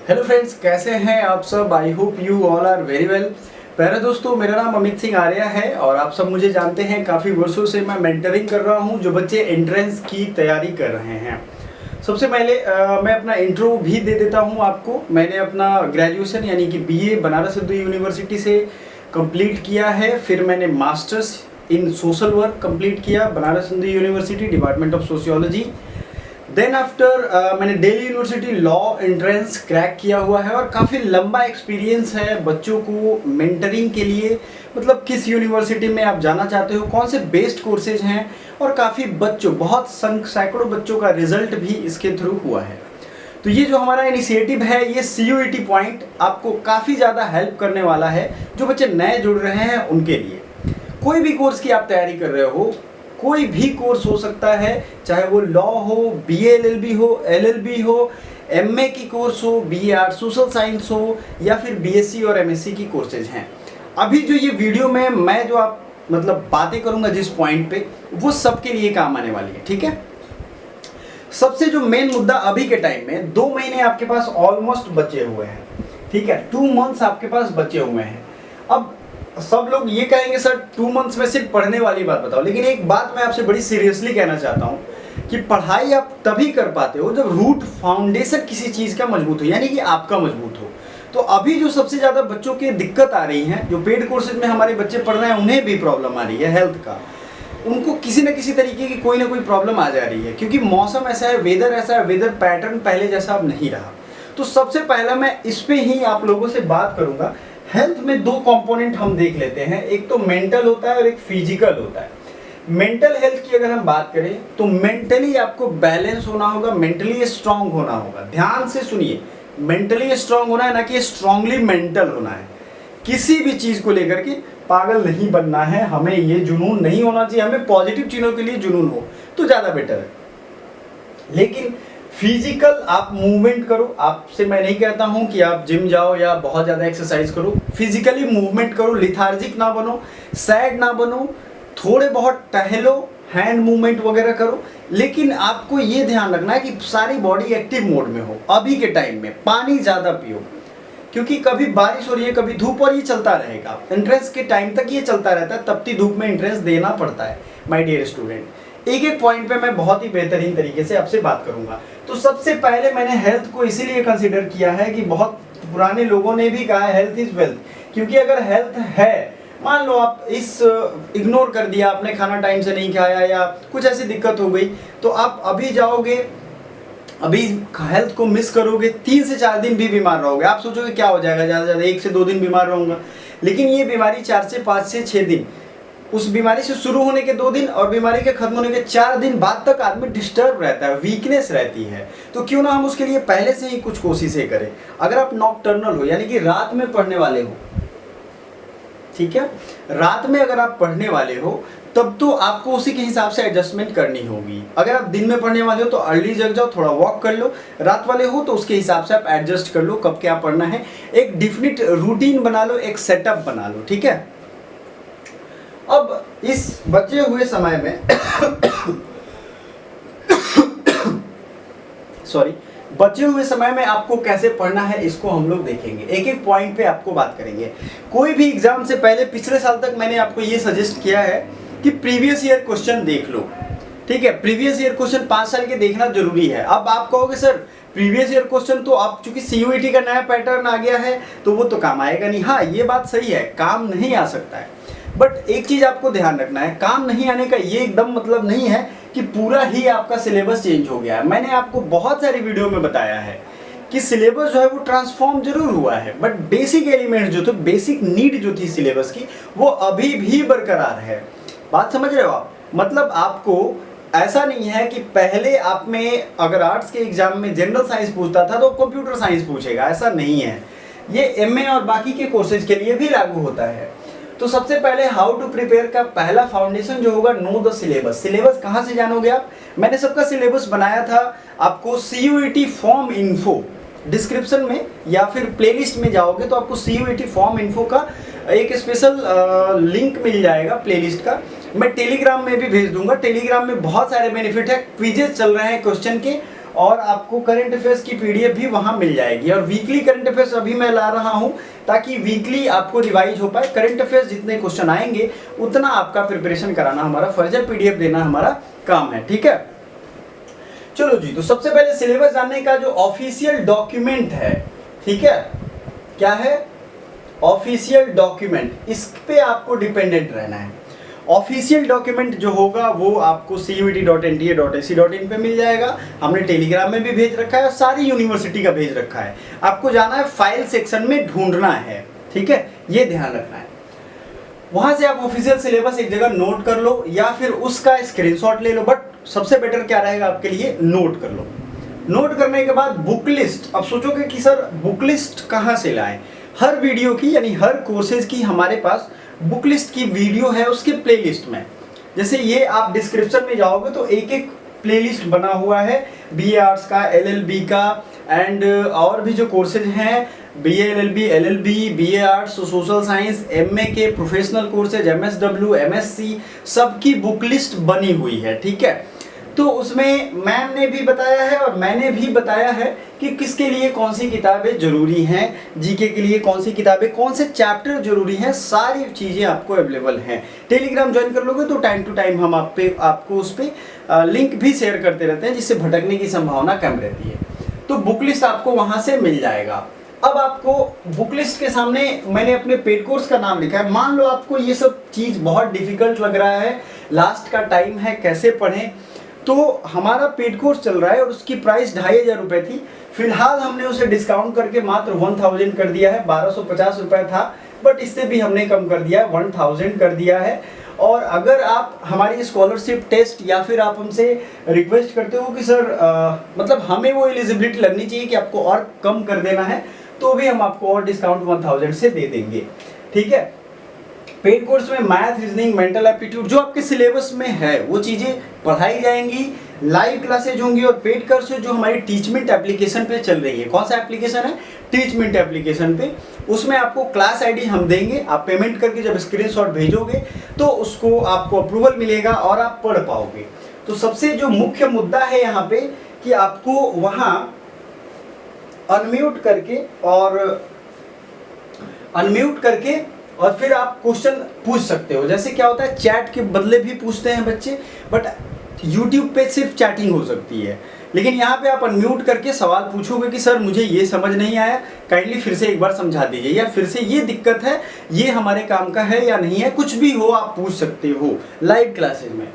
Hello friends, कैसे हैं आप सब। I hope you all are very well. प्यारे दोस्तों, मेरा नाम अमित सिंह आर्या है और आप सब मुझे जानते हैं। काफ़ी वर्षों से मैं मेंटरिंग कर रहा हूं जो बच्चे एंट्रेंस की तैयारी कर रहे हैं। सबसे पहले मैं अपना इंट्रो भी दे देता हूं आपको। मैंने अपना ग्रेजुएशन यानी कि बीए बनारस हिंदू यूनिवर्सिटी से कंप्लीट किया है। फिर मैंने masters in social work complete किया Banaras Hindu university, department of sociology. Then after मैंने Delhi university law entrance crack किया हुआ है और काफ़ी लंबा एक्सपीरियंस है बच्चों को मेंटरिंग के लिए। मतलब किस यूनिवर्सिटी में आप जाना चाहते हो, कौन से बेस्ड कोर्सेज हैं, और काफ़ी बच्चों, बहुत सैकड़ों बच्चों का रिजल्ट भी इसके थ्रू हुआ है। तो ये जो हमारा इनिशिएटिव है, ये CUET पॉइंट आपको काफ़ी ज़्यादा हेल्प करने वाला है जो बच्चे नए जुड़ रहे हैं उनके लिए। कोई भी कोर्स की आप तैयारी कर रहे हो, कोई भी कोर्स हो सकता है, चाहे वो लॉ हो, BA LLB हो, LLB हो, MA की कोर्स हो, BA आर्ट सोशल साइंस हो, या फिर BSc और MSc की कोर्सेज हैं। अभी जो ये वीडियो में मैं जो आप मतलब बातें करूंगा जिस पॉइंट पे, वो सबके लिए काम आने वाली है। ठीक है, सबसे जो मेन मुद्दा अभी के टाइम में, 2 महीने आपके पास ऑलमोस्ट बचे हुए हैं। ठीक है, 2 मंथ्स आपके पास बचे हुए हैं। अब सब लोग ये कहेंगे सर 2 मंथ्स में सिर्फ पढ़ने वाली बात बताओ, लेकिन एक बात मैं आपसे बड़ी सीरियसली कहना चाहता हूँ कि पढ़ाई आप तभी कर पाते हो जब रूट फाउंडेशन किसी चीज़ का मजबूत हो, यानी कि आपका मजबूत हो। तो अभी जो सबसे ज़्यादा बच्चों की दिक्कत आ रही है, जो पेड कोर्सेज में हमारे बच्चे पढ़ रहे हैं, उन्हें भी प्रॉब्लम आ रही है हेल्थ का। उनको किसी न किसी तरीके की कोई ना कोई प्रॉब्लम आ जा रही है, क्योंकि मौसम ऐसा है, वेदर ऐसा है, वेदर पैटर्न पहले जैसा अब नहीं रहा। तो सबसे पहला मैं इस पे ही आप लोगों से बात करूंगा। हेल्थ में 2 कंपोनेंट हम देख लेते हैं, एक तो मेंटल होता है और एक फिजिकल होता है। मेंटल हेल्थ की अगर हम बात करें तो मेंटली आपको बैलेंस होना होगा, मेंटली स्ट्रांग होना होगा। ध्यान से सुनिए, मेंटली स्ट्रांग होना है, ना कि स्ट्रांगली मेंटल होना है। किसी भी चीज को लेकर के पागल नहीं बनना है, हमें ये जुनून नहीं होना चाहिए। हमें पॉजिटिव चीजों के लिए जुनून हो तो ज्यादा बेटर है। लेकिन फिजिकल आप मूवमेंट करो। आपसे मैं नहीं कहता हूं कि आप जिम जाओ या बहुत ज़्यादा एक्सरसाइज करो, फिजिकली मूवमेंट करो। लिथार्जिक ना बनो, सैड ना बनो, थोड़े बहुत टहलो, हैंड मूवमेंट वगैरह करो। लेकिन आपको ये ध्यान रखना है कि सारी बॉडी एक्टिव मोड में हो। अभी के टाइम में पानी ज़्यादा पियो, क्योंकि कभी बारिश हो रही है, कभी धूप, और ये चलता रहेगा। एंट्रेंस के टाइम तक ये चलता रहता है, तपती धूप में एंट्रेंस देना पड़ता है माय डियर स्टूडेंट। एक एक पॉइंट पे मैं बहुत ही बेहतरीन तरीके से आपसे बात करूंगा। तो सबसे पहले मैंने हेल्थ को इसीलिए कंसीडर किया है कि बहुत पुराने लोगों ने भी कहा है हेल्थ इज वेल्थ। क्योंकि अगर हेल्थ है, मान लो आप इस इग्नोर कर दिया, आपने खाना टाइम से नहीं खाया या कुछ ऐसी दिक्कत हो गई, तो आप अभी जाओगे, अभी हेल्थ को मिस करोगे, 3 से 4 दिन भी बीमार रहोगे। आप सोचोगे क्या हो जाएगा, ज़्यादा से ज़्यादा 1 से 2 दिन बीमार रहूँगा। लेकिन ये बीमारी 4 से 5 से 6 दिन, उस बीमारी से शुरू होने के 2 दिन और बीमारी के खत्म होने के 4 दिन बाद तक आदमी डिस्टर्ब रहता है, वीकनेस रहती है। तो क्यों ना हम उसके लिए पहले से ही कुछ कोशिशें करें। अगर आप नॉकटर्नल हो, यानी कि रात में पढ़ने वाले हो, ठीक है, रात में अगर आप पढ़ने वाले हो तब तो आपको उसी के हिसाब से एडजस्टमेंट करनी होगी। अगर आप दिन में पढ़ने वाले हो तो अर्ली जग जाओ, थोड़ा वॉक कर लो। रात वाले हो तो उसके हिसाब से आप एडजस्ट कर लो कब क्या पढ़ना है। एक डिफिनिट रूटीन बना लो, एक सेटअप बना लो। ठीक है, अब इस बचे हुए समय में सॉरी, बचे हुए समय में आपको कैसे पढ़ना है इसको हम लोग देखेंगे। एक एक पॉइंट पे आपको बात करेंगे। कोई भी एग्जाम से पहले पिछले साल तक मैंने आपको ये सजेस्ट किया है कि प्रीवियस ईयर क्वेश्चन देख लो। ठीक है, प्रीवियस ईयर क्वेश्चन 5 साल के देखना जरूरी है। अब आप कहोगे सर प्रीवियस ईयर क्वेश्चन तो अब चूंकि CUET का नया पैटर्न आ गया है तो वो तो काम आएगा नहीं। हाँ, ये बात सही है, काम नहीं आ सकता है, बट एक चीज आपको ध्यान रखना है, काम नहीं आने का ये एकदम मतलब नहीं है कि पूरा ही आपका सिलेबस चेंज हो गया है। मैंने आपको बहुत सारी वीडियो में बताया है कि सिलेबस जो है वो ट्रांसफॉर्म जरूर हुआ है, बट बेसिक एलिमेंट जो थे, बेसिक नीड जो थी सिलेबस की, वो अभी भी बरकरार है। बात समझ रहे हो आप? मतलब आपको ऐसा नहीं है कि पहले आप में अगर आर्ट्स के एग्जाम में जनरल साइंस पूछता था तो कंप्यूटर साइंस पूछेगा, ऐसा नहीं है। ये MA और बाकी के कोर्सेज के लिए भी लागू होता है। तो सबसे पहले हाउ टू प्रिपेयर का पहला फाउंडेशन जो होगा, नो द सिलेबस। सिलेबस कहाँ से जानोगे आप? मैंने सबका सिलेबस बनाया था आपको CUET फॉर्म इन्फो डिस्क्रिप्शन में, या फिर प्लेलिस्ट में जाओगे तो आपको CUET फॉर्म इन्फो का एक स्पेशल लिंक मिल जाएगा प्लेलिस्ट का। मैं टेलीग्राम में भी भेज दूंगा। टेलीग्राम में बहुत सारे बेनिफिट है, क्विजेज चल रहे हैं क्वेश्चन के, और आपको करंट अफेयर्स की पीडीएफ भी वहां मिल जाएगी। और वीकली करंट अफेयर्स अभी मैं ला रहा हूं ताकि वीकली आपको रिवाइज हो पाए। करंट अफेयर्स जितने क्वेश्चन आएंगे उतना आपका प्रिपरेशन कराना हमारा फर्ज है, पीडीएफ देना हमारा काम है, ठीक है। चलो जी, तो सबसे पहले सिलेबस जानने का जो ऑफिशियल डॉक्यूमेंट है, ठीक है, क्या है, ऑफिशियल डॉक्यूमेंट, इस पे आपको डिपेंडेंट रहना है। ऑफिशियल डॉक्यूमेंट जो होगा वो आपको cuvt.nta.ac.in पे मिल जाएगा। हमने टेलीग्राम में भी भेज रखा है और सारी यूनिवर्सिटी का भेज रखा है। आपको जाना है फाइल सेक्शन में ढूंढना है, ठीक है, ये ध्यान रखना है। वहां से आप ऑफिशियल सिलेबस एक जगह नोट कर लो या फिर उसका स्क्रीनशॉट ले लो, बट सबसे बेटर क्या रहेगा आपके लिए, नोट कर लो। नोट करने के बाद बुक लिस्ट, अब सोचोगे कि सर बुक लिस्ट कहाँ से लाएं। हर वीडियो की यानी हर कोर्सेज की हमारे पास बुक लिस्ट की वीडियो है उसके प्लेलिस्ट में। जैसे ये आप डिस्क्रिप्शन में जाओगे तो एक एक प्लेलिस्ट बना हुआ है, बीए आर्ट्स का, एलएलबी का एंड और भी जो कोर्सेज हैं, BA LLB, LLB, BA arts, social science, MA के प्रोफेशनल कोर्सेज, एमएसडब्ल्यू, एमएससी, सबकी बुक लिस्ट बनी हुई है, ठीक है। तो उसमें मैम ने भी बताया है और मैंने भी बताया है कि किसके लिए कौन सी किताबें जरूरी हैं, जीके के लिए कौन सी किताबें, कौन से चैप्टर जरूरी हैं, सारी चीज़ें आपको अवेलेबल हैं। टेलीग्राम ज्वाइन कर लोगे तो टाइम टू टाइम हम आपको उस पर लिंक भी शेयर करते रहते हैं, जिससे भटकने की संभावना कम रहती है। तो बुक लिस्ट आपको वहाँ से मिल जाएगा। अब आपको बुक लिस्ट के सामने मैंने अपने पेड कोर्स का नाम लिखा है। मान लो आपको ये सब चीज़ बहुत डिफिकल्ट लग रहा है, लास्ट का टाइम है, कैसे पढ़ें, तो हमारा पेड कोर्स चल रहा है और उसकी प्राइस 2500 रुपये थी। फिलहाल हमने उसे डिस्काउंट करके मात्र 1000 कर दिया है। 1250 रुपये था, बट इससे भी हमने कम कर दिया है, 1000 कर दिया है। और अगर आप हमारी स्कॉलरशिप टेस्ट या फिर आप हमसे रिक्वेस्ट करते हो कि सर मतलब हमें वो एलिजिबिलिटी लगनी चाहिए कि आपको और कम कर देना है, तो भी हम आपको और डिस्काउंट 1000 से दे देंगे, ठीक है। पेड कोर्स में मैथ, रीजनिंग, मेंटल एप्टीट्यूड जो आपके सिलेबस में है वो चीज़ें पढ़ाई जाएंगी, लाइव क्लासेज होंगी। और पेड कोर्स जो हमारी टीचमेंट एप्लीकेशन पे चल रही है, कौन सा एप्लीकेशन है, टीचमेंट एप्लीकेशन पे, उसमें आपको क्लास आईडी हम देंगे। आप पेमेंट करके जब स्क्रीनशॉट भेजोगे तो उसको आपको अप्रूवल मिलेगा और आप पढ़ पाओगे। तो सबसे जो मुख्य मुद्दा है यहाँ पे कि आपको वहाँ अनम्यूट करके और फिर आप क्वेश्चन पूछ सकते हो। जैसे क्या होता है, चैट के बदले भी पूछते हैं बच्चे, बट यूट्यूब पे सिर्फ चैटिंग हो सकती है, लेकिन यहाँ पे आप अनम्यूट करके सवाल पूछोगे कि सर मुझे ये समझ नहीं आया, काइंडली फिर से एक बार समझा दीजिए, या फिर से ये दिक्कत है, ये हमारे काम का है या नहीं है, कुछ भी हो आप पूछ सकते हो लाइव क्लासेज में।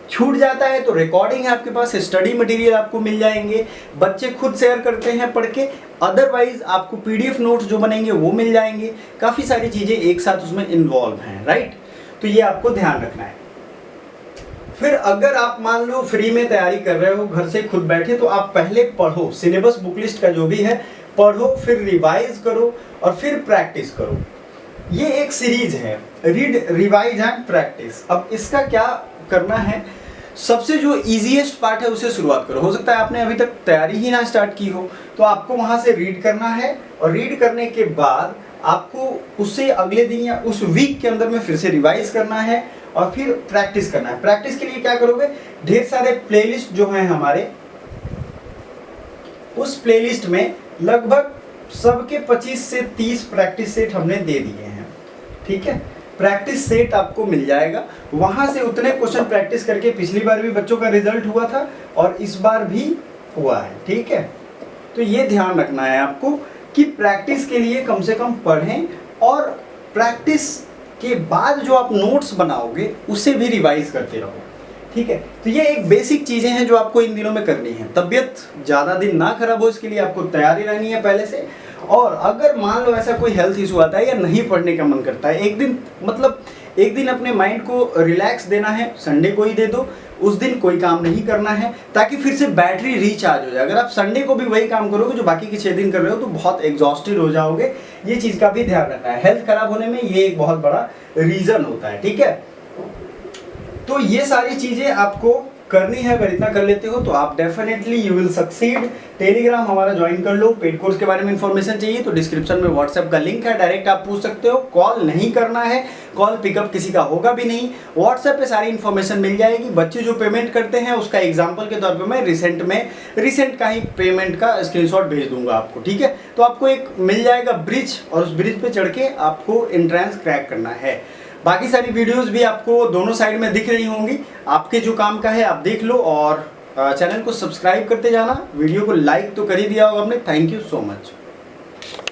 छूट जाता है तो रिकॉर्डिंग है आपके पास, स्टडी मटेरियल आपको मिल जाएंगे, बच्चे खुद शेयर करते हैं पढ़ के, अदरवाइज आपको पीडीएफ नोट्स जो बनेंगे वो मिल जाएंगे। काफ़ी सारी चीज़ें एक साथ उसमें इन्वॉल्व हैं, राइट। तो ये आपको ध्यान रखना है। फिर अगर आप मान लो फ्री में तैयारी कर रहे हो घर से खुद बैठे, तो आप पहले पढ़ो, सिलेबस बुक लिस्ट का जो भी है पढ़ो, फिर रिवाइज करो और फिर प्रैक्टिस करो। ये एक सीरीज है, रीड, रिवाइज एंड प्रैक्टिस। अब इसका क्या करना है, सबसे जो इजीएस्ट पार्ट है उसे शुरुआत करो। हो सकता है आपने अभी तक तैयारी ही ना स्टार्ट की हो, तो आपको वहां से रीड करना है और रीड करने के बाद आपको उससे अगले दिन या उस वीक के अंदर में फिर से रिवाइज करना है और फिर प्रैक्टिस करना है। प्रैक्टिस के लिए क्या करोगे, ढेर सारे प्लेलिस्ट जो हैं हमारे, उस प्लेलिस्ट में लगभग सबके 25 से 30 प्रैक्टिस सेट हमने दे दिए हैं, ठीक है। प्रैक्टिस सेट आपको मिल जाएगा, वहां से उतने क्वेश्चन प्रैक्टिस करके पिछली बार भी बच्चों का रिजल्ट हुआ था और इस बार भी हुआ है, ठीक है। तो ये ध्यान रखना है आपको कि प्रैक्टिस के लिए कम से कम पढ़ें और प्रैक्टिस के बाद जो आप नोट्स बनाओगे उसे भी रिवाइज करते रहो, ठीक है। तो ये एक बेसिक चीज़ें हैं जो आपको इन दिनों में करनी है। तबीयत ज़्यादा दिन ना खराब हो, इसके लिए आपको तैयारी रहनी है पहले से। और अगर मान लो ऐसा कोई हेल्थ इशू आता है या नहीं पढ़ने का मन करता है, एक दिन अपने माइंड को रिलैक्स देना है, संडे को ही दे दो, उस दिन कोई काम नहीं करना है, ताकि फिर से बैटरी रिचार्ज हो जाए। अगर आप संडे को भी वही काम करोगे जो बाकी के 6 दिन कर रहे हो तो बहुत एग्जॉस्टेड हो जाओगे। ये चीज़ का भी ध्यान रखना है, हेल्थ खराब होने में ये एक बहुत बड़ा रीज़न होता है, ठीक है। तो ये सारी चीज़ें आपको करनी है, अगर इतना कर लेते हो तो आप definitely you will succeed. Telegram हमारा ज्वाइन कर लो। पेड कोर्स के बारे में इन्फॉर्मेशन चाहिए तो डिस्क्रिप्शन में व्हाट्सएप का लिंक है, डायरेक्ट आप पूछ सकते हो। कॉल नहीं करना है, कॉल पिकअप किसी का होगा भी नहीं। व्हाट्सएप पे सारी इन्फॉर्मेशन मिल जाएगी। बच्चे जो पेमेंट करते हैं उसका एग्जाम्पल के तौर पर मैं रिसेंट का ही पेमेंट का स्क्रीनशॉट भेज दूंगा आपको, ठीक है। तो आपको एक मिल जाएगा ब्रिज, और उस ब्रिज पे चढ़ के आपको एंट्रेंस क्रैक करना है। बाकी सारी वीडियोस भी आपको दोनों साइड में दिख रही होंगी, आपके जो काम का है आप देख लो, और चैनल को सब्सक्राइब करते जाना। वीडियो को लाइक तो कर ही दिया होगा आपने। Thank you so much.